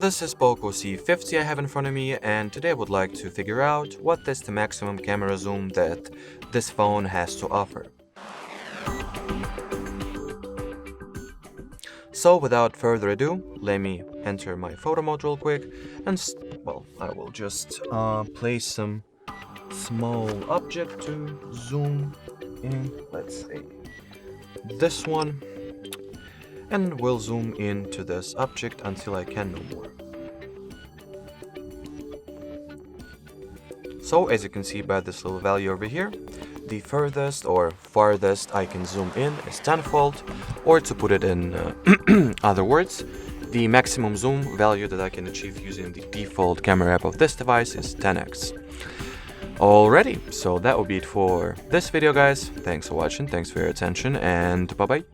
this is POCO C50 I have in front of me, and today I would like to figure out what is the maximum camera zoom that this phone has to offer. So without further ado, let me enter my photo mode real quick, and well, I will just place some small object to zoom in, let's say this one, and we'll zoom into this object until I can no more. So as you can see by this little value over here, the furthest or farthest I can zoom in is tenfold, or to put it in other words, the maximum zoom value that I can achieve using the default camera app of this device is 10x. Alrighty, so that will be it for this video, guys. Thanks for watching, thanks for your attention, and bye bye.